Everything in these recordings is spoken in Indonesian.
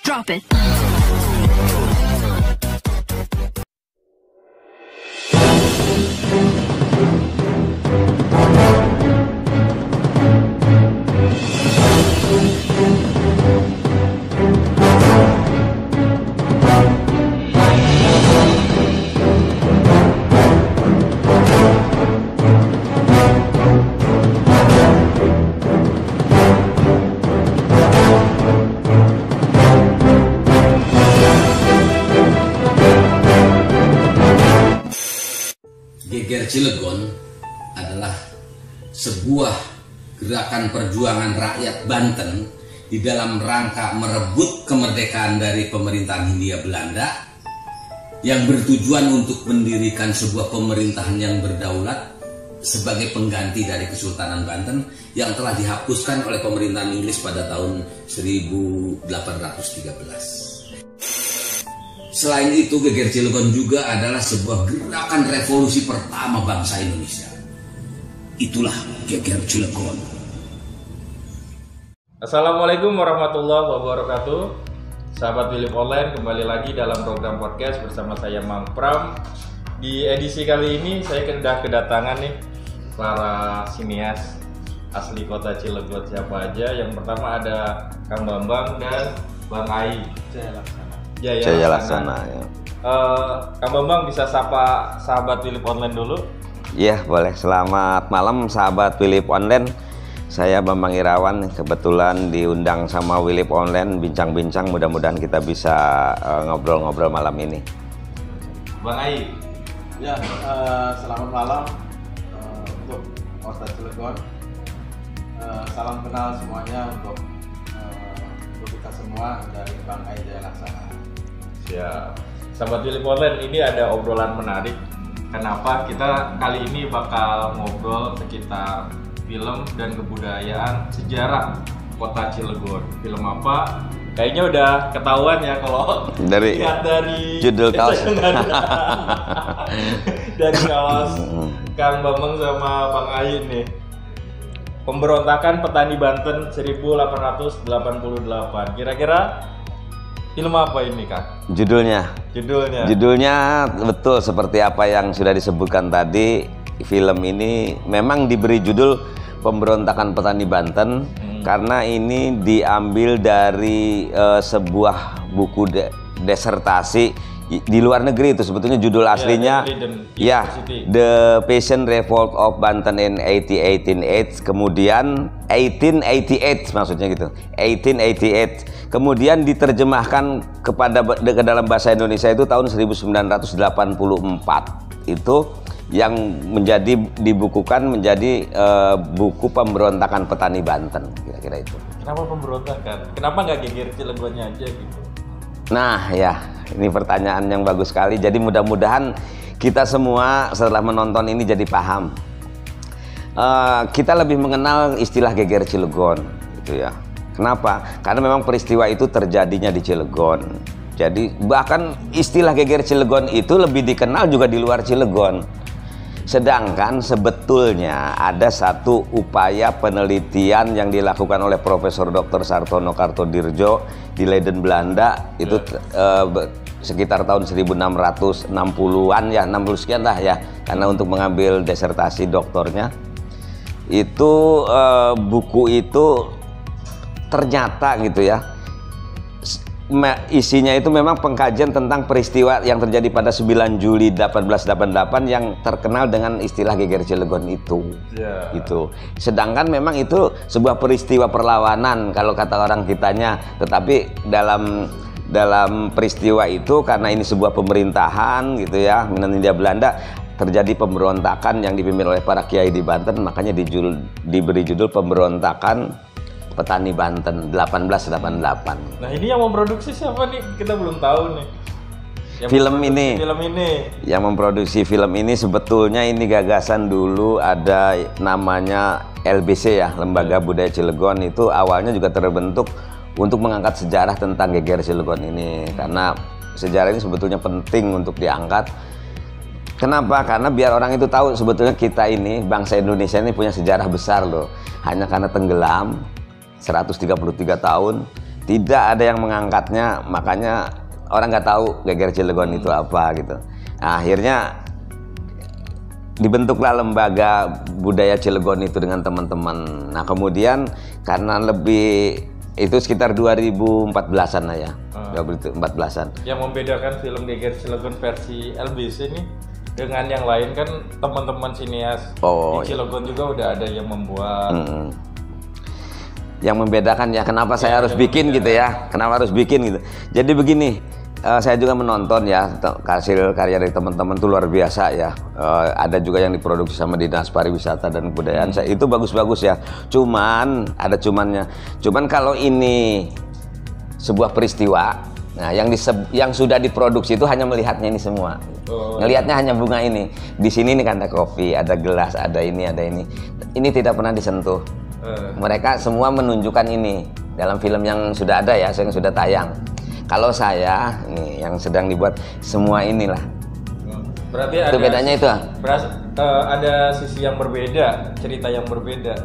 Drop it. Geger Cilegon adalah sebuah gerakan perjuangan rakyat Banten di dalam rangka merebut kemerdekaan dari pemerintahan Hindia Belanda yang bertujuan untuk mendirikan sebuah pemerintahan yang berdaulat sebagai pengganti dari Kesultanan Banten yang telah dihapuskan oleh pemerintahan Inggris pada tahun 1813. Selain itu, Geger Cilegon juga adalah sebuah gerakan revolusi pertama bangsa Indonesia. Itulah Geger Cilegon. Assalamualaikum warahmatullahi wabarakatuh. Sahabat Philip Online, kembali lagi dalam program podcast bersama saya Mang Pram. Di edisi kali ini saya sudah kedatangan nih para sinias asli kota Cilegon. Siapa aja? Yang pertama ada Kang Bambang dan Bang Ai. Jaya Laksana. Ya. Kang Bambang bisa sapa sahabat Philip Online dulu? Iya, boleh. Selamat malam sahabat Philip Online. Saya Bambang Irawan, kebetulan diundang sama Philip Online bincang-bincang, mudah-mudahan kita bisa ngobrol-ngobrol malam ini. Bang Ai. Ya, selamat malam untuk Kota Cilegon. Salam kenal semuanya untuk kita semua dari Bang Ai Jaya Laksana. Ya, sahabat Philip Online, ini ada obrolan menarik. Kenapa kita kali ini bakal ngobrol sekitar film dan kebudayaan sejarah kota Cilegon. Film apa? Kayaknya udah ketahuan ya kalau dari judul kaos. Dari kaos Kang Bambang sama Bang Ai nih. Pemberontakan Petani Banten 1888. Kira-kira film apa ini, Kak? Judulnya betul seperti apa yang sudah disebutkan tadi. Film ini memang diberi judul Pemberontakan Petani Banten karena ini diambil dari sebuah buku desertasi di luar negeri. Itu sebetulnya judul aslinya ya, The Peasant Revolt of Banten in 1888, kemudian 1888 maksudnya gitu, 1888, kemudian diterjemahkan ke dalam bahasa Indonesia itu tahun 1984. Itu yang dibukukan menjadi buku Pemberontakan Petani Banten, kira-kira itu. Kenapa pemberontakan? Kenapa nggak Geger Cilegonnya aja gitu? Nah ya, ini pertanyaan yang bagus sekali. Jadi mudah-mudahan kita semua setelah menonton ini jadi paham. Kita lebih mengenal istilah Geger Cilegon, gitu ya. Kenapa? Karena memang peristiwa itu terjadinya di Cilegon. Jadi bahkan istilah Geger Cilegon itu lebih dikenal juga di luar Cilegon. Sedangkan sebetulnya ada satu upaya penelitian yang dilakukan oleh Profesor Dr. Sartono Kartodirjo di Leiden, Belanda, itu sekitar tahun 1660-an ya, 60 sekian lah ya, karena untuk mengambil disertasi doktornya. Itu buku itu ternyata gitu ya, isinya itu memang pengkajian tentang peristiwa yang terjadi pada 9 Juli 1888 yang terkenal dengan istilah Geger Cilegon itu. Gitu. Sedangkan memang itu sebuah peristiwa perlawanan kalau kata orang kitanya, tetapi dalam peristiwa itu karena ini sebuah pemerintahan gitu ya, Hindia Belanda, terjadi pemberontakan yang dipimpin oleh para kiai di Banten, makanya diberi judul Pemberontakan Petani Banten 1888. Nah, ini yang memproduksi siapa nih? Kita belum tahu nih. Film ini yang memproduksi film ini sebetulnya ini gagasan dulu ada namanya LBC ya, Lembaga Budaya Cilegon. Itu awalnya juga terbentuk untuk mengangkat sejarah tentang Geger Cilegon ini, karena sejarah ini sebetulnya penting untuk diangkat. Kenapa? Karena biar orang itu tahu sebetulnya kita ini, bangsa Indonesia ini punya sejarah besar loh. Hanya karena tenggelam 133 tahun tidak ada yang mengangkatnya, makanya orang nggak tahu Geger Cilegon itu apa gitu. Nah, akhirnya dibentuklah lembaga budaya Cilegon itu dengan teman-teman. Nah, kemudian karena lebih itu sekitar 2014-an lah ya. 2014-an. Yang membedakan film Geger Cilegon versi LBC ini dengan yang lain kan teman-teman sinias di Cilegon juga udah ada yang membuat. Yang membedakan ya kenapa saya harus bikin gitu ya. Kenapa harus bikin gitu. Jadi begini, saya juga menonton ya hasil karya dari teman-teman itu luar biasa ya. Ada juga yang diproduksi sama Dinas Pariwisata dan Kebudayaan. Itu bagus-bagus ya. Cuman ada cumannya. Cuman kalau ini sebuah peristiwa, nah yang sudah diproduksi itu hanya melihatnya ini semua. Ngelihatnya hanya bunga ini. Di sini nih kan ada kopi, ada gelas, ada ini, ada ini. Ini tidak pernah disentuh. Mereka semua menunjukkan ini dalam film yang sudah ada ya, yang sudah tayang. Kalau saya nih yang sedang dibuat semua inilah. Berarti itu ada bedanya itu. Ada sisi yang berbeda, cerita yang berbeda.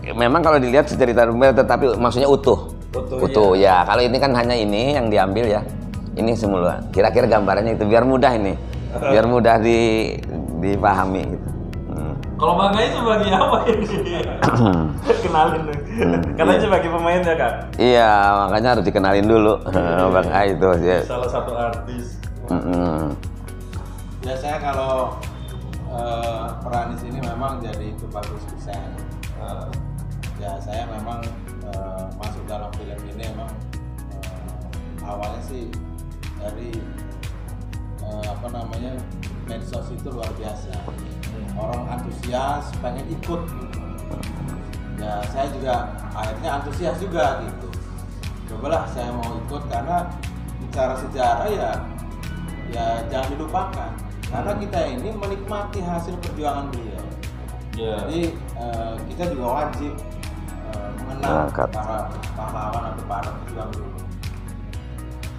Memang kalau dilihat cerita berbeda, tetapi maksudnya utuh. Utuh ya. Kalau ini kan hanya ini yang diambil ya. Ini semula. Kira-kira gambarannya itu biar mudah ini, biar mudah dipahami. Gitu. Kalau Bang Ai sebagai apa ini? Kenalin nih. Katanya sebagai pemain ya Kak? Iya, makanya harus dikenalin dulu. Bang Ai itu ya. Salah satu artis. Biasanya kalau peran di sini memang jadi itu bagus desain. Ya saya memang masuk dalam film ini memang awalnya sih dari medsos itu luar biasa. Orang antusias pengen ikut gitu. Ya saya juga akhirnya antusias juga gitu. Cobalah saya mau ikut karena bicara sejarah ya jangan dilupakan. Karena kita ini menikmati hasil perjuangan beliau. Jadi kita juga wajib mengenal para pahlawan atau para pejuang dulu.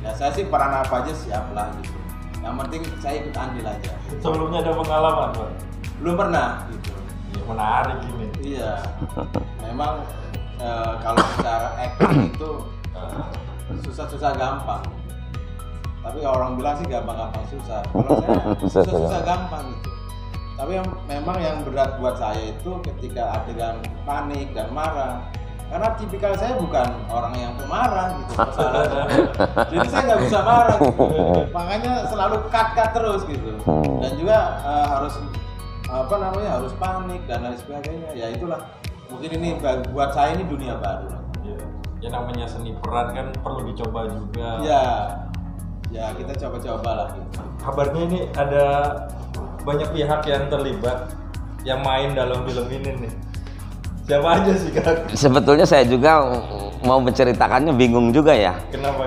Ya saya sih peran apa aja siap lah gitu. Yang penting saya ikut andil aja. Sebelumnya ada pengalaman Pak? Belum pernah gitu. Ya, menarik ini. Iya. Memang kalau bicara acting itu susah-susah gampang. Tapi orang bilang sih gampang-gampang susah. Kalau saya susah-susah gampang gitu. Tapi memang yang berat buat saya itu ketika adegan panik dan marah. Karena tipikal saya bukan orang yang pemarah gitu. Jadi saya nggak bisa marah gitu. Makanya selalu cut terus gitu. Dan juga harus harus panik dan lain sebagainya. Ya itulah. Mungkin ini buat saya ini dunia baru. Ya namanya seni peran kan perlu dicoba juga. Ya kita coba-coba lah gitu. Kabarnya ini ada banyak pihak yang terlibat yang main dalam film ini nih. Siapa aja sih Kak? Sebetulnya saya juga mau menceritakannya bingung juga ya. Kenapa?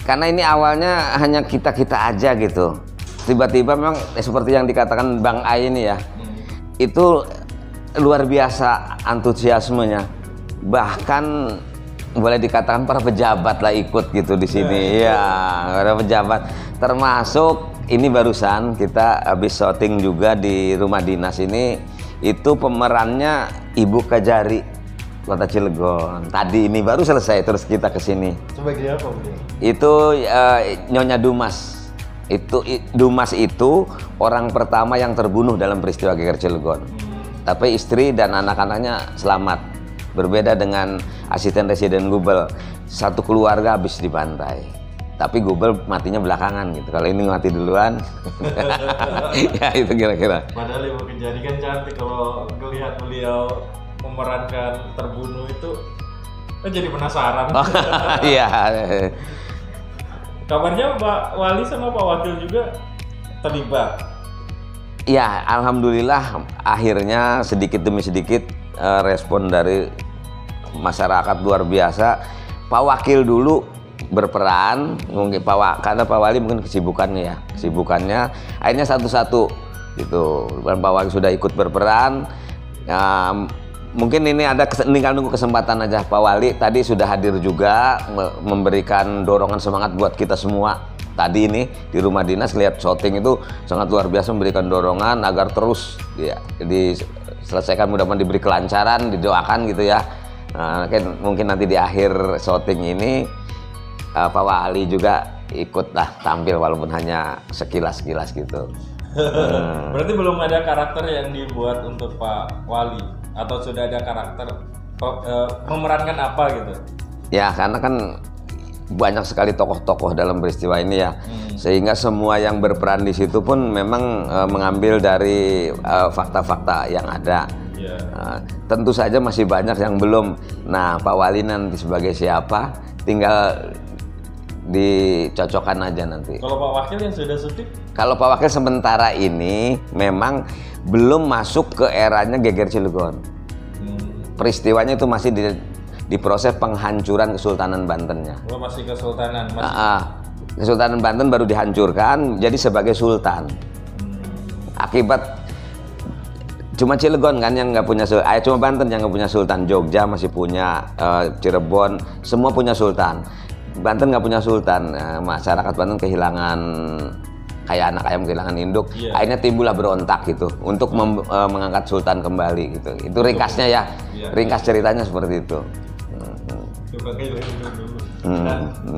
Karena ini awalnya hanya kita aja gitu. Tiba-tiba memang seperti yang dikatakan Bang Ai ini ya. Itu luar biasa antusiasmenya. Bahkan boleh dikatakan para pejabat lah ikut gitu di sini. Ya, para pejabat. Termasuk ini barusan kita habis syuting juga di rumah dinas ini. Itu pemerannya Ibu Kajari Kota Cilegon. Tadi ini baru selesai terus kita ke sini. Sebagai apa beliau? Itu Nyonya Dumas. Dumas itu orang pertama yang terbunuh dalam peristiwa Geger Cilegon. Tapi istri dan anak-anaknya selamat. Berbeda dengan asisten residen Gubel. Satu keluarga habis dibantai. Tapi Gubel matinya belakangan gitu. Kalau ini mati duluan. Ya itu kira-kira. Padahal Ibu Kajari kan cantik. Kalau melihat beliau memerankan terbunuh itu kan jadi penasaran. Iya. Kabarnya Pak Wali sama Pak Wakil juga terlibat. Ya, alhamdulillah akhirnya sedikit demi sedikit respon dari masyarakat luar biasa. Pak Wakil dulu berperan, mungkin karena Pak Wali mungkin kesibukannya akhirnya satu-satu gitu. Dan Pak Wali sudah ikut berperan. Mungkin ini tinggal nunggu kesempatan aja. Pak Wali tadi sudah hadir juga memberikan dorongan semangat buat kita semua. Tadi ini di rumah dinas lihat syuting itu sangat luar biasa, memberikan dorongan agar terus diselesaikan, mudah-mudahan diberi kelancaran, didoakan gitu ya. Mungkin nanti di akhir syuting ini Pak Wali juga ikutlah tampil walaupun hanya sekilas-kilas gitu. Berarti belum ada karakter yang dibuat untuk Pak Wali atau sudah ada karakter memerankan apa gitu? Ya karena kan banyak sekali tokoh-tokoh dalam peristiwa ini ya, sehingga semua yang berperan di situ pun memang mengambil dari fakta-fakta yang ada. Tentu saja masih banyak yang belum. Nah, Pak Wali nanti sebagai siapa, tinggal dicocokkan aja nanti. Kalau Pak Wakil yang sudah syuting? Kalau Pak Wakil sementara ini memang belum masuk ke eranya Geger Cilegon. Peristiwanya itu masih di proses penghancuran Kesultanan Bantennya. Oh, masih Kesultanan. Kesultanan Banten baru dihancurkan jadi sebagai sultan. Akibat cuma Cilegon kan yang nggak punya sultan, cuma Banten yang nggak punya sultan. Jogja masih punya, Cirebon semua punya sultan. Banten nggak punya sultan. Masyarakat Banten kehilangan kayak anak ayam kehilangan induk. Akhirnya timbullah berontak gitu untuk mengangkat sultan kembali gitu. Itu ringkasnya ya. Ringkas ceritanya seperti itu.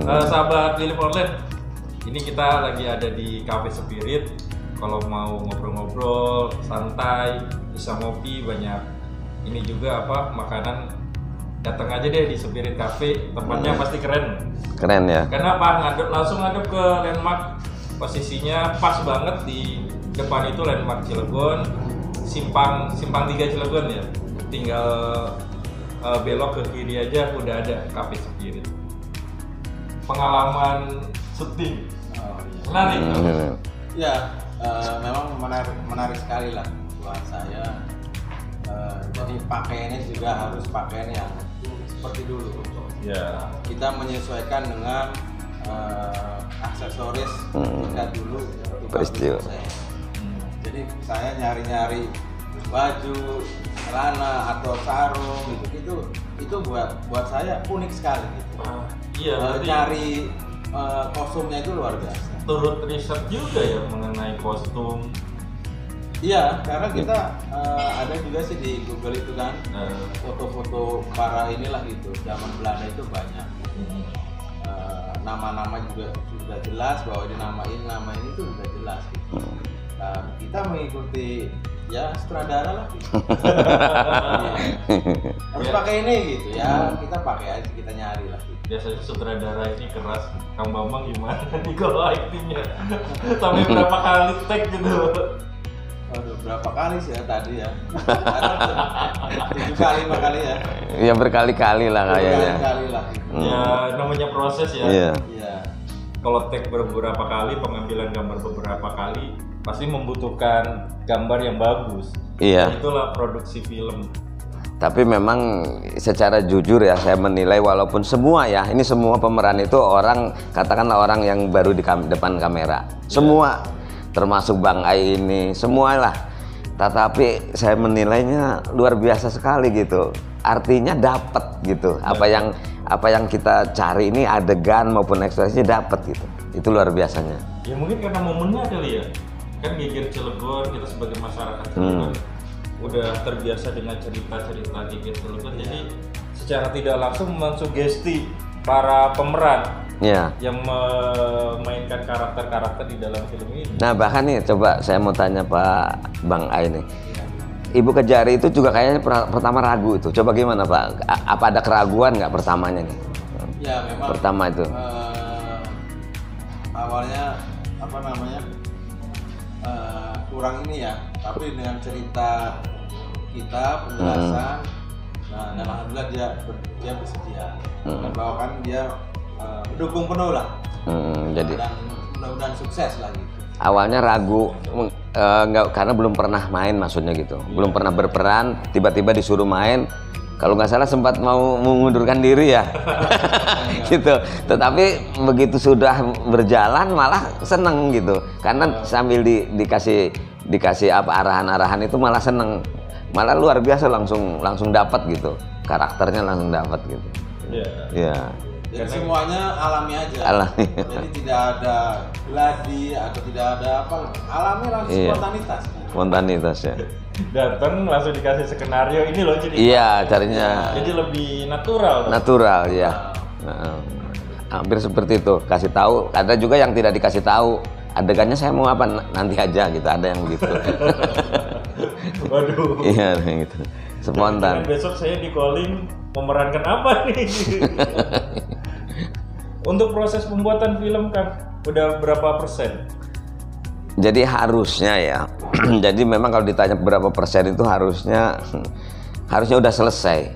Sahabat Philip Online, ini kita lagi ada di Cafe Spirit. Kalau mau ngobrol-ngobrol santai, bisa ngopi, banyak ini juga makanan, datang aja deh di Spirit Cafe. Tempatnya pasti keren ya, karena langsung ngadep ke landmark. Posisinya pas banget di depan itu landmark Cilegon, simpang 3 Cilegon ya. Tinggal belok ke kiri aja udah ada Cafe Spirit. Pengalaman syuting menarik. Ya, memang menarik sekali lah buat saya. Jadi pakaiannya juga harus pakaian yang seperti dulu. Kita menyesuaikan dengan aksesoris kita dulu peristiwa. Jadi saya nyari-nyari baju, celana atau sarung gitu. Itu buat saya unik sekali gitu. Nyari kostumnya itu luar biasa. Turut riset juga ya mengenai kostum. Iya, karena kita ada juga sih di Google itu kan foto-foto para inilah gitu. Zaman Belanda itu banyak. Nama-nama juga sudah jelas bahwa dinamain nama ini tuh sudah jelas gitu. Nah, kita mengikuti ya sutradara lah gitu. Harus pakai ini gitu ya, kita pakai aja, kita nyari lah gitu. Biasanya sutradara ini keras. Kang Bambang gimana nih kalau actingnya? Sampai berapa kali take gitu? Waduh, berapa kali sih ya tadi ya? 7 kali, 5 kali ya? Ya berkali-kali lah kayaknya. Berkali-kali lah. Ya namanya proses ya. Iya. Kalau take beberapa kali, pengambilan gambar beberapa kali, pasti membutuhkan gambar yang bagus. Iya. Itulah produksi film. Tapi memang secara jujur ya saya menilai walaupun semua ya, ini semua pemeran itu katakanlah orang yang baru di depan kamera. Semua termasuk Bang Ai ini, semualah. Tetapi saya menilainya luar biasa sekali gitu. Artinya dapat gitu. Apa yang kita cari ini adegan maupun ekspresinya dapat gitu. Itu luar biasanya. Ya mungkin karena momennya kali ya. Kan Geger Cilegon, kita sebagai masyarakat Cilegon udah terbiasa dengan cerita-cerita Geger Cilegon, jadi secara tidak langsung mensugesti para pemeran yang memainkan karakter-karakter di dalam film ini. Nah bahkan nih coba saya mau tanya Pak Bang Ai nih, Ibu Kejari itu juga kayaknya pertama ragu itu, coba gimana Pak? Apa ada keraguan nggak pertamanya nih? Ya memang pertama itu awalnya kurang ini ya, tapi dengan cerita kita penjelasan, dan alhamdulillah dia bersedia, bahwa kan dia mendukung penuh lah, jadi dan mudah-mudahan sukses lagi. Awalnya ragu nggak, karena belum pernah main maksudnya gitu, belum pernah berperan, tiba-tiba disuruh main. Kalau nggak salah sempat mau mengundurkan diri ya, gitu. Tetapi begitu sudah berjalan malah seneng gitu, karena sambil dikasih arahan-arahan itu malah seneng, malah luar biasa langsung dapat gitu, karakternya langsung dapat gitu. Iya. Jadi semuanya alami aja. Alami. Jadi tidak ada gladi atau tidak ada apa, alami langsung spontanitas. Spontanitas ya. Datang langsung dikasih skenario ini loh jadi. Iya, carinya Jadi lebih natural. natural ya. Hampir seperti itu. Kasih tahu. Ada juga yang tidak dikasih tahu. Adegannya saya mau apa nanti aja gitu. Ada yang gitu. Waduh. Iya gitu. Spontan. Besok saya di calling memerankan apa nih? Untuk proses pembuatan film kan udah berapa persen? Jadi harusnya ya. Jadi memang kalau ditanya berapa persen itu harusnya udah selesai.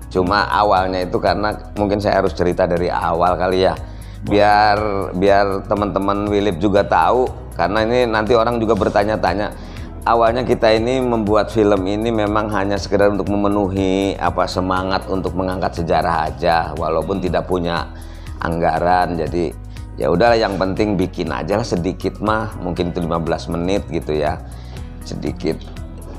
Cuma awalnya itu karena mungkin saya harus cerita dari awal kali ya. Biar teman-teman Wilip juga tahu, karena ini nanti orang juga bertanya-tanya. Awalnya kita ini membuat film ini memang hanya sekedar untuk memenuhi semangat untuk mengangkat sejarah aja, walaupun tidak punya anggaran. Jadi ya udahlah, yang penting bikin aja lah sedikit mah, mungkin itu 15 menit gitu ya, sedikit.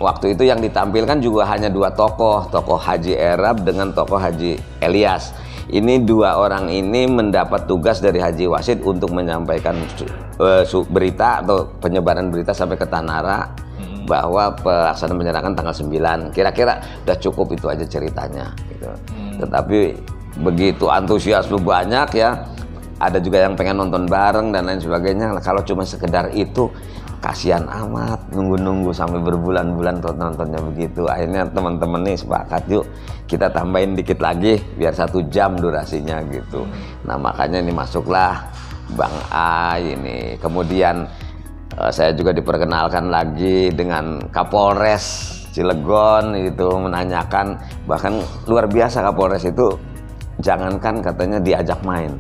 Waktu itu yang ditampilkan juga hanya dua tokoh Haji Erab dengan tokoh Haji Elias. Ini dua orang ini mendapat tugas dari Haji Wasid untuk menyampaikan berita atau penyebaran berita sampai ke Tanara bahwa pelaksanaan penyerangan tanggal 9. Kira-kira udah cukup itu aja ceritanya gitu. Tetapi begitu antusiasme banyak ya, ada juga yang pengen nonton bareng dan lain sebagainya. Kalau cuma sekedar itu kasihan amat, nunggu-nunggu sampai berbulan-bulan nontonnya begitu. Akhirnya teman-teman nih sepakat, yuk kita tambahin dikit lagi biar 1 jam durasinya gitu. Nah makanya ini masuklah Bang Ai ini. Kemudian saya juga diperkenalkan lagi dengan Kapolres Cilegon itu, menanyakan, bahkan luar biasa Kapolres itu, jangankan katanya diajak main,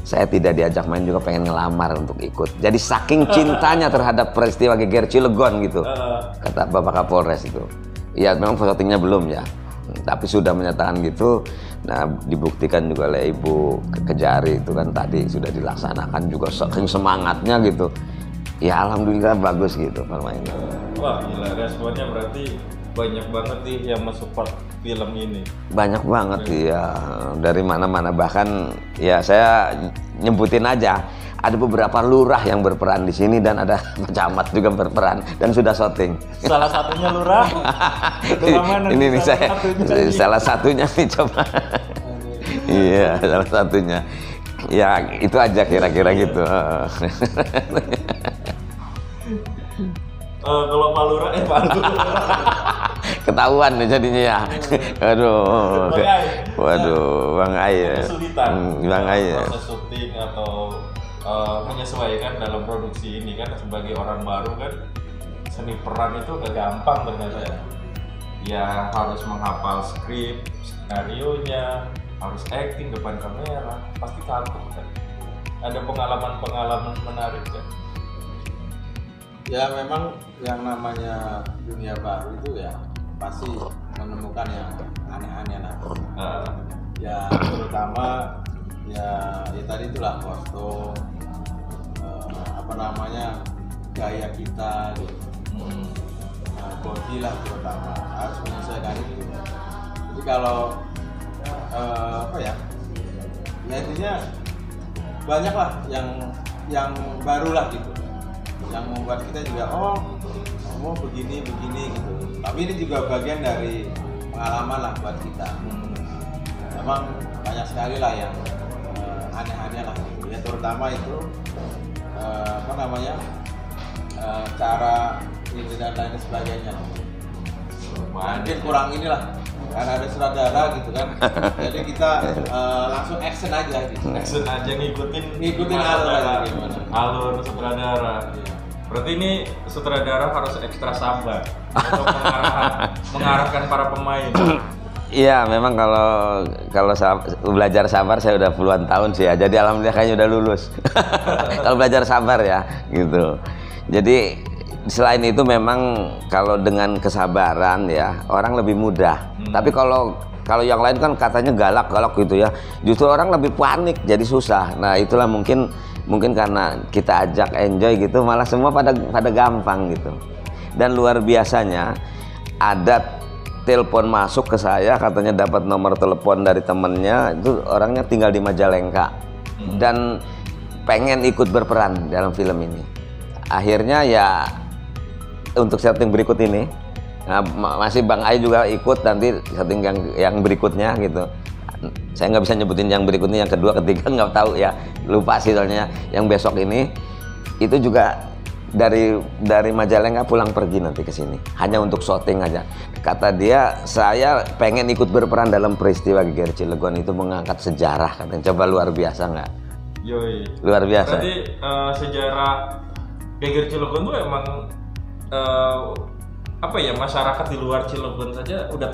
saya tidak diajak main juga pengen ngelamar untuk ikut. Jadi saking cintanya terhadap peristiwa Geger Cilegon gitu, kata Bapak Kapolres itu. Ya memang syutingnya belum ya, tapi sudah menyatakan gitu. Nah dibuktikan juga oleh Ibu Kejari itu kan tadi sudah dilaksanakan juga, saking semangatnya gitu. Ya alhamdulillah bagus gitu permainan. Wah gila, responnya berarti banyak banget nih yang mensupport film ini. Banyak banget ya, dari mana-mana, bahkan ya saya nyebutin aja, ada beberapa lurah yang berperan di sini dan ada camat juga berperan dan sudah syuting. Salah satunya lurah. Ini nih salah satunya nih coba. Iya, salah satunya. Ya itu aja kira-kira gitu. Kalau Pak Lurah, Pak Lurah. Ketahuan nih jadinya ya. Aduh. Waduh, Bang Ai. Kesulitan. Bang Ai. Proses syuting atau menyesuaikan dalam produksi ini kan, sebagai orang baru kan, seni peran itu gak gampang ternyata ya. Ya harus menghafal skrip, skenarionya, harus acting depan kamera, pasti takut kan. Ada pengalaman-pengalaman menarik kan? Ya memang yang namanya dunia baru itu ya pasti menemukan yang aneh-aneh nanti. Ya terutama ya tadi itulah kostum, gaya kita gitu. Body lah terutama harus menyesuaikan itu. Jadi kalau ya intinya banyak lah yang baru lah gitu, yang membuat kita juga mau begini gitu. Tapi ini juga bagian dari pengalaman lah buat kita. Memang banyak sekali lah yang aneh-aneh lah gitu. Ya terutama itu cara ini dan lain sebagainya. Mungkin kurang inilah karena ada sutradara gitu kan. Jadi kita langsung action aja gitu. Action aja ngikutin alur sutradara. Iya. Berarti ini sutradara harus ekstra sabar untuk mengarahkan para pemain. Iya, memang kalau belajar sabar saya udah puluhan tahun sih ya. Jadi alhamdulillah kayaknya udah lulus. Kalau belajar sabar ya, gitu. Jadi selain itu memang kalau dengan kesabaran ya orang lebih mudah. Tapi kalau yang lain kan katanya galak gitu ya. Justru orang lebih panik, jadi susah. Nah itulah mungkin karena kita ajak enjoy gitu, malah semua pada gampang gitu. Dan luar biasanya ada telepon masuk ke saya, katanya dapat nomor telepon dari temennya, itu orangnya tinggal di Majalengka dan pengen ikut berperan dalam film ini. Akhirnya ya untuk setting berikut ini Nah, masih Bang Ai juga ikut nanti setting yang berikutnya gitu. Saya nggak bisa nyebutin yang berikutnya, yang kedua, ketiga nggak tahu ya, lupa sih soalnya. Yang besok ini itu juga dari Majalengka pulang pergi nanti ke sini hanya untuk syuting aja. Kata dia, saya pengen ikut berperan dalam peristiwa Geger Cilegon itu, mengangkat sejarah katanya. Coba luar biasa nggak? Yoi. Luar biasa. Berarti sejarah Geger Cilegon tuh emang apa ya, masyarakat di luar Cilegon saja udah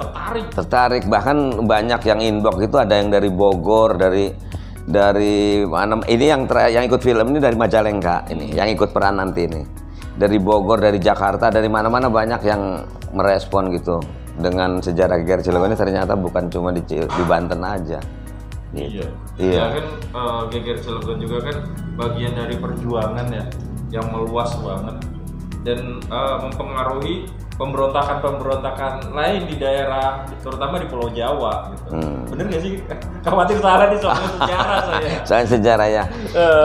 tertarik, bahkan banyak yang inbox itu, ada yang dari Bogor, dari mana ini yang ikut film ini dari Majalengka ini, yang ikut peran nanti ini dari Bogor, dari Jakarta, dari mana-mana banyak yang merespon gitu dengan sejarah Geger Cilegon ini. Ternyata bukan cuma di Banten aja gitu. Iya kan, Geger Cilegon juga kan bagian dari perjuangan ya yang meluas banget dan mempengaruhi pemberontakan lain di daerah, terutama di Pulau Jawa gitu. Bener nggak sih? Khawatir salah nih soal sejarah saya. Soal sejarah ya.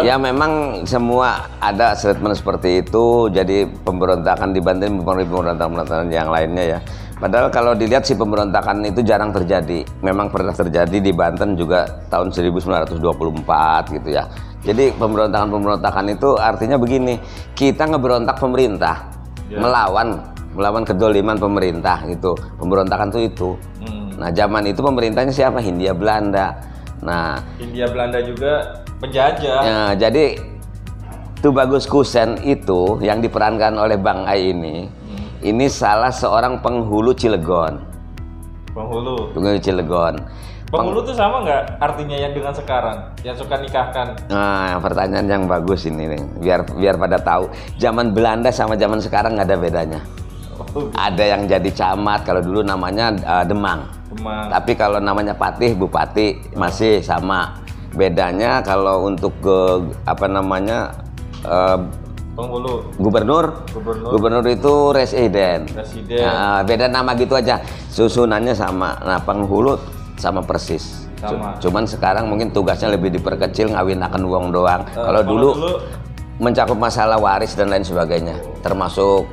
Ya memang semua ada statement seperti itu. Jadi pemberontakan di Banten mempengaruhi pemberontakan yang lainnya ya. Padahal kalau dilihat sih pemberontakan itu jarang terjadi. Memang pernah terjadi di Banten juga tahun 1924 gitu ya. Jadi pemberontakan itu artinya begini, kita ngeberontak pemerintah, melawan kedoliman pemerintah gitu. Pemberontakan itu. Nah, zaman itu pemerintahnya siapa? Hindia Belanda. Nah, Hindia Belanda juga penjajah. Ya, jadi Tubagus Kusen itu yang diperankan oleh Bang Ai ini salah seorang penghulu Cilegon. Penghulu Cilegon. Penghulu tuh sama nggak artinya yang dengan sekarang, yang suka nikahkan? Nah, pertanyaan yang bagus ini nih. Biar pada tahu. Zaman Belanda sama zaman sekarang nggak ada bedanya. Ada yang jadi camat, kalau dulu namanya Demang. Tapi kalau namanya Patih, Bupati masih sama. Bedanya kalau untuk penghulu, Gubernur itu residen. Nah, beda nama gitu aja. Susunannya sama. Nah, penghulu sama persis. Cuman sekarang mungkin tugasnya lebih diperkecil, ngawinaken wong doang. Kalau dulu mencakup masalah waris dan lain sebagainya, termasuk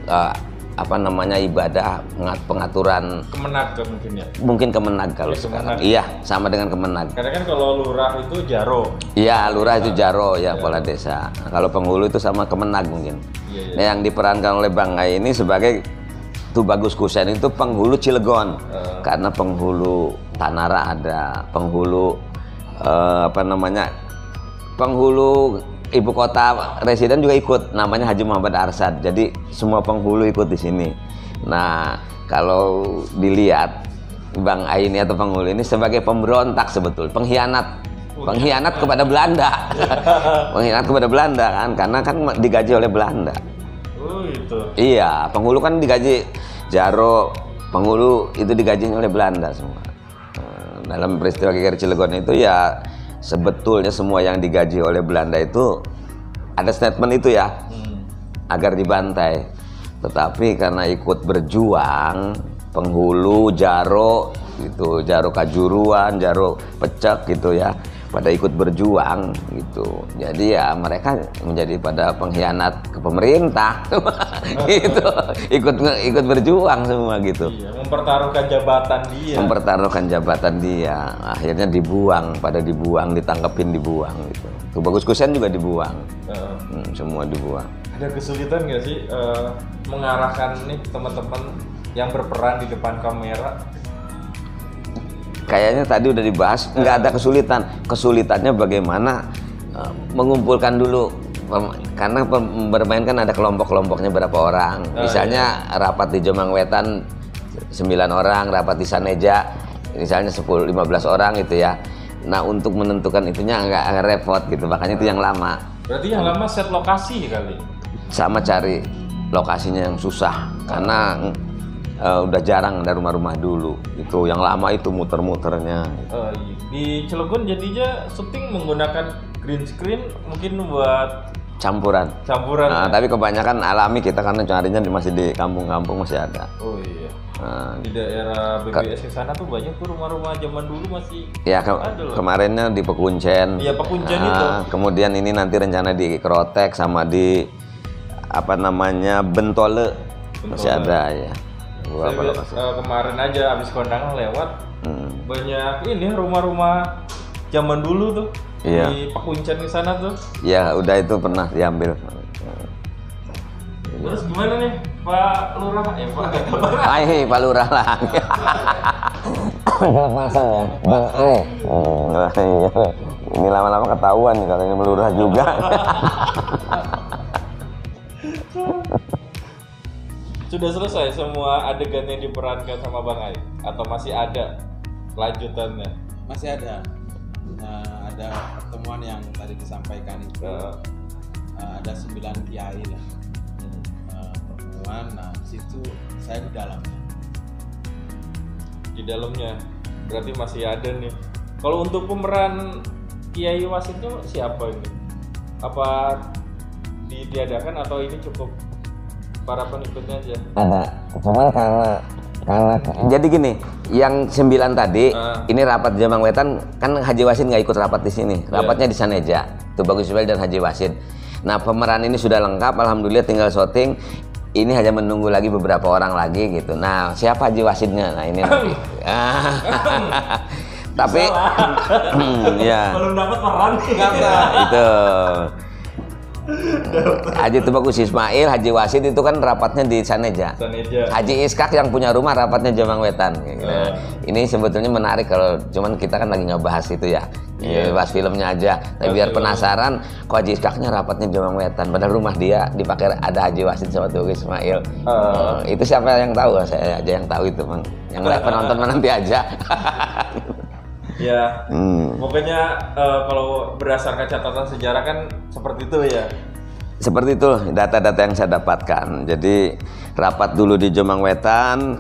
ibadah, pengaturan Kemenag mungkin ya. Mungkin Kemenag kalau sekarang. Iya, sama dengan Kemenag. Karena kan kalau lurah itu jaro. Iya, lurah itu jaro ya, kepala desa. Nah, kalau penghulu itu sama Kemenag mungkin. Nah, yang diperankan oleh Bang Ai ini sebagai Tubagus Kusen itu penghulu Cilegon. Karena penghulu Tanara ada, penghulu penghulu ibu kota residen juga ikut, namanya Haji Muhammad Arsad. Jadi semua penghulu ikut di sini. Nah, kalau dilihat Bang Ai ini atau penghulu ini sebagai pemberontak sebetulnya, pengkhianat kepada Belanda. Pengkhianat kepada Belanda kan, karena kan digaji oleh Belanda. Gitu. Iya, penghulu kan digaji jaro, penghulu itu digaji oleh Belanda semua. Dalam peristiwa Geger Cilegon itu ya sebetulnya semua yang digaji oleh Belanda itu ada statement itu ya, agar dibantai. Tetapi karena ikut berjuang, penghulu, jaro gitu, jaro kajuruan, jaro pecek gitu ya, pada ikut berjuang gitu. Jadi ya mereka menjadi pada pengkhianat ke pemerintah gitu. Ikut berjuang semua gitu. Iya, mempertaruhkan jabatan dia. Akhirnya dibuang, ditangkepin, dibuang gitu. Tubagus Kusen juga dibuang. Semua dibuang. Ada kesulitan nggak sih mengarahkan nih teman-teman yang berperan di depan kamera? Kayaknya tadi udah dibahas, nggak ada kesulitan. Kesulitannya bagaimana mengumpulkan dulu, karena bermain kan ada kelompok-kelompoknya berapa orang. Misalnya rapat di Jombang Wetan 9 orang, rapat di Saneja misalnya 10-15 orang gitu ya. Nah, untuk menentukan itunya agak repot gitu, makanya itu yang lama. Berarti yang lama set lokasi kali? Sama cari lokasinya yang susah, karena udah jarang ada rumah-rumah dulu. Itu yang lama itu muter-muternya. Di Cilegon jadinya syuting menggunakan green screen mungkin buat campuran. Nah, tapi kebanyakan alami kita karena carinya masih di kampung-kampung masih ada. Oh iya. Nah, di daerah BBS ke sana tuh banyak tuh rumah-rumah zaman dulu masih ya, kemarinnya di Pekuncen. Iya, Pekuncen itu. Kemudian ini nanti rencana di Krotek sama di Bentole. Masih ada ya. Kemarin aja abis kondangan lewat, banyak ini rumah-rumah zaman dulu tuh. Iya. Di Pakuncen di sana tuh. Ya udah itu pernah diambil. Terus gimana nih Pak Lurah? Pak Lurah lah. Ini lama-lama ketahuan nih katanya melurah juga. Sudah selesai semua adegan yang diperankan sama Bang Ai atau masih ada lanjutannya? Masih ada. Ada pertemuan yang tadi disampaikan itu. Ada 9 kiai lah. Pertemuan, nah situ saya di dalamnya. Di dalamnya berarti masih ada nih. Kalau untuk pemeran Kiai Wasitnya siapa ini? Apa ditiadakan atau ini cukup para pengikutnya aja? Ada, cuman karena jadi gini, yang 9 tadi ini rapat Jamang Wetan kan Haji Wasid nggak ikut rapat di sini, rapatnya di Saneja, itu Bagus Ismail dan Haji Wasid. Nah pemeran ini sudah lengkap, alhamdulillah tinggal syuting. Ini hanya menunggu lagi beberapa orang lagi gitu. Nah siapa Haji Wasidnya? Nah ini nanti. Tapi ya belum dapat peran itu Haji Bagus Ismail, Haji Wasid itu kan rapatnya di Saneja. Haji Iskak yang punya rumah rapatnya Jamang Wetan. Nah, ini sebetulnya menarik kalau cuman kita kan lagi ngebahas itu ya, bahas filmnya aja. Tapi biar penasaran, kok Haji Iskaknya rapatnya Jamang Wetan, padahal rumah dia dipakai ada Haji Wasid sama Bagus Ismail. Itu siapa yang tahu? Saya aja yang tahu itu, Bang. Yang live penonton nanti aja. Ya, pokoknya kalau berdasarkan catatan sejarah kan seperti itu ya. Seperti itu data-data yang saya dapatkan. Jadi rapat dulu di Jamang Wetan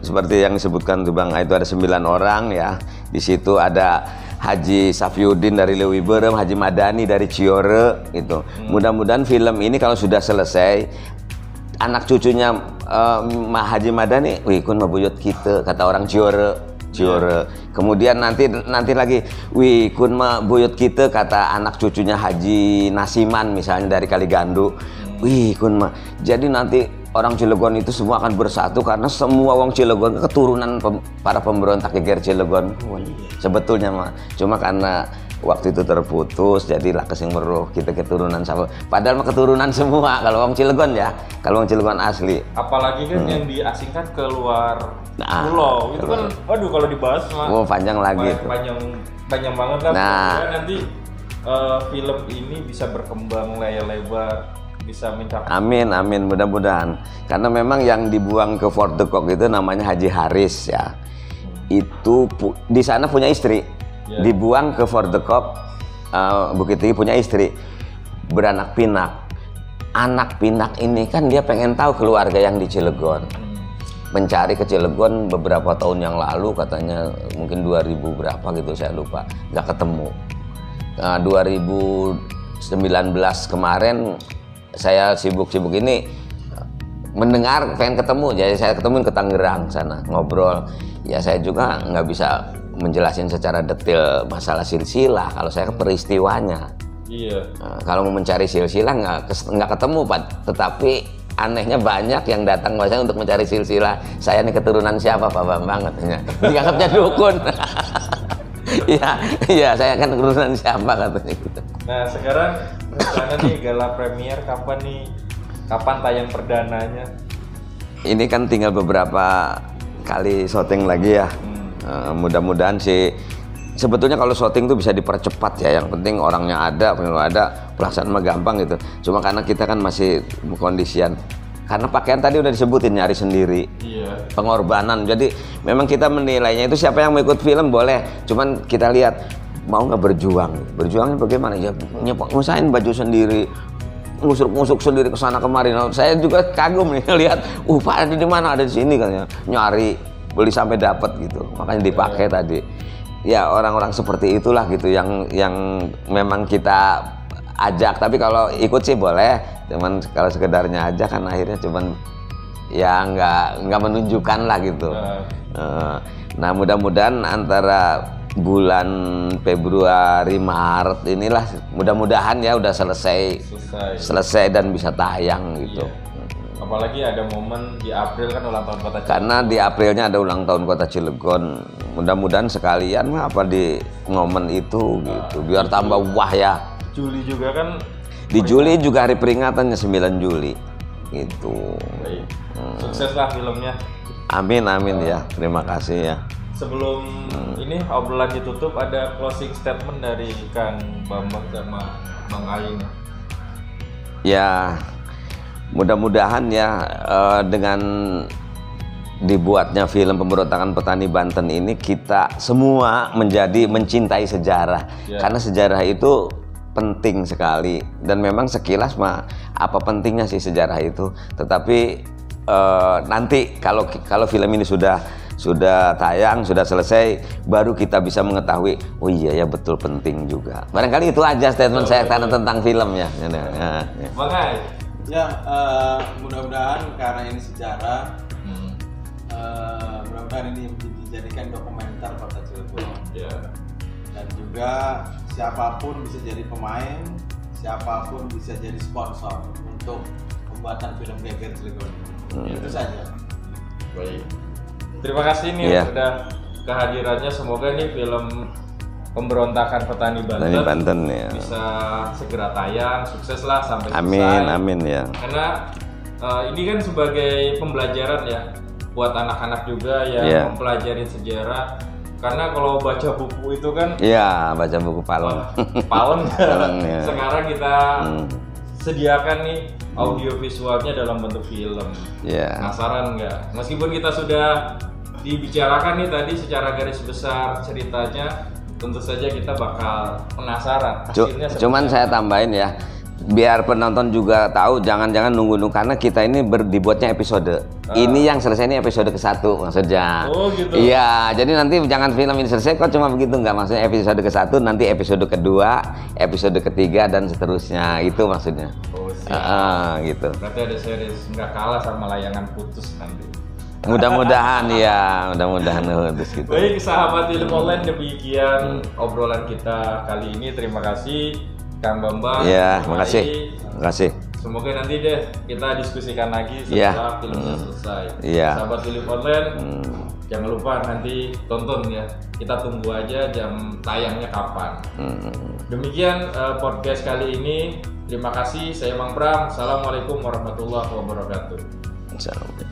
seperti yang disebutkan tuh Bang, itu ada 9 orang ya. Di situ ada Haji Safiuddin dari Lewi Berem, Haji Madani dari Ciore gitu. Mudah-mudahan film ini kalau sudah selesai, anak cucunya Haji Madani, wih kun mabuyut kita kata orang Ciore. Kemudian nanti lagi, wih kun mah buyut kita kata anak cucunya Haji Nasiman misalnya dari Kaligandu. Wih kun mah. Jadi nanti orang Cilegon itu semua akan bersatu karena semua wong Cilegon keturunan para pemberontak geger Cilegon. Sebetulnya mah cuma karena waktu itu terputus jadilah kesing meruh kita keturunan sama. Padahal mah keturunan semua kalau wong Cilegon ya. Kalau wong Cilegon asli. Apalagi kan yang diasingkan keluar pulau itu kan, waduh kalau dibahas mah panjang lagi itu. Panjang banget lah. Nanti film ini bisa berkembang layar lebar, bisa mencapai. Amin mudah-mudahan. Karena memang yang dibuang ke Fort de Kock itu namanya Haji Haris ya. Itu di sana punya istri. Dibuang ke Fort de Kock, Bukit Tinggi punya istri, beranak pinak. Anak pinak ini kan dia pengen tahu keluarga yang di Cilegon. Mencari ke Cilegon beberapa tahun yang lalu, katanya mungkin 2000 berapa gitu saya lupa, nggak ketemu. 2019 kemarin saya sibuk-sibuk ini mendengar pengen ketemu, jadi saya ketemuin ke Tangerang sana ngobrol. Ya saya juga nggak bisa menjelasin secara detail masalah silsilah kalau saya peristiwanya. Iya. Kalau mau mencari silsilah nggak ketemu Pak, tetapi anehnya banyak yang datang ke saya untuk mencari silsilah. Saya nih keturunan siapa Pak Bambang katanya. Dianggapnya dukun. Iya, saya kan keturunan siapa katanya gitu. Nah, sekarang rencana nih gala premier kapan nih? Kapan tayang perdananya? Ini kan tinggal beberapa kali syuting lagi ya. Mudah-mudahan sih, sebetulnya kalau syuting itu bisa dipercepat ya, yang penting orangnya ada, pelaksanaan mah gampang gitu. Cuma karena kita kan masih kondisian, karena pakaian tadi udah disebutin nyari sendiri, pengorbanan. Jadi memang kita menilainya itu siapa yang mau ikut film boleh, cuman kita lihat mau nggak berjuangnya bagaimana ya, ngusahain baju sendiri, ngusuk sendiri ke sana kemari. Saya juga kagum nih lihat, Pak ada di mana, ada di sini katanya, nyari beli sampai dapat gitu, makanya dipakai tadi. Ya orang-orang seperti itulah gitu yang memang kita ajak. Tapi kalau ikut sih boleh, cuman kalau sekedarnya aja kan akhirnya cuman ya nggak menunjukkan lah gitu. Nah mudah-mudahan antara bulan Februari Maret inilah mudah-mudahan ya udah selesai dan bisa tayang gitu. Apalagi ada momen di April kan ulang tahun Kota Cilegon. Karena di Aprilnya ada ulang tahun Kota Cilegon. Mudah-mudahan sekalian apa di momen itu gitu. Biar tambah wah ya. Juli juga kan. Di Juli juga hari peringatannya 9 Juli. Gitu. Baik. Sukseslah filmnya. Amin amin ya. Terima kasih ya. Sebelum ini obrolan ditutup, ada closing statement dari Kang Bambang sama Bang Aing. Ya, mudah-mudahan ya dengan dibuatnya film Pemberontakan Petani Banten ini kita semua mencintai sejarah. Karena sejarah itu penting sekali dan memang sekilas mah apa pentingnya sih sejarah itu. Tetapi nanti kalau film ini sudah tayang, sudah selesai, baru kita bisa mengetahui, oh iya ya betul penting juga. Barangkali itu aja statement saya tentang filmnya. Bang Ai. Ya, mudah-mudahan karena ini sejarah, mudah-mudahan ini dijadikan dokumenter Kota Cilegon. Ya. Dan juga siapapun bisa jadi pemain, siapapun bisa jadi sponsor untuk pembuatan film Geger Cilegon. Itu saja. Baik. Terima kasih nih sudah kehadirannya. Semoga nih film Pemberontakan Petani Banten ya. bisa segera tayang, sukses lah sampai amin, selesai. Amin ya. Karena ini kan sebagai pembelajaran ya buat anak-anak juga yang mempelajari sejarah. Karena kalau baca buku itu kan baca buku Palem. Palem. Ya. Sekarang kita sediakan nih audio visualnya dalam bentuk film. Penasaran nggak? Meskipun kita sudah dibicarakan nih tadi secara garis besar ceritanya, tentu saja kita bakal penasaran hasilnya. Cuman saya tambahin ya, biar penonton juga tahu, jangan nunggu karena kita ini dibuatnya episode. Ini yang selesai ini episode ke-1 maksudnya. Oh gitu. Iya, jadi nanti jangan film ini selesai kok cuma begitu, nggak, maksudnya episode ke-1, nanti episode kedua, episode ketiga dan seterusnya, itu maksudnya. Oh siap. Gitu. Berarti ada series nggak kalah sama Layangan Putus nanti. Mudah-mudahan ya, mudah-mudahan putus gitu. Baik sahabat Film Online, demikian obrolan kita kali ini. Terima kasih Kang Bambang. Iya, makasih. Makasih. Semoga nanti deh kita diskusikan lagi setelah filmnya selesai. Sahabat Film Online, jangan lupa nanti tonton ya. Kita tunggu aja jam tayangnya kapan. Demikian podcast kali ini. Terima kasih. Saya Mang Pram. Assalamualaikum warahmatullahi wabarakatuh. Assalamualaikum.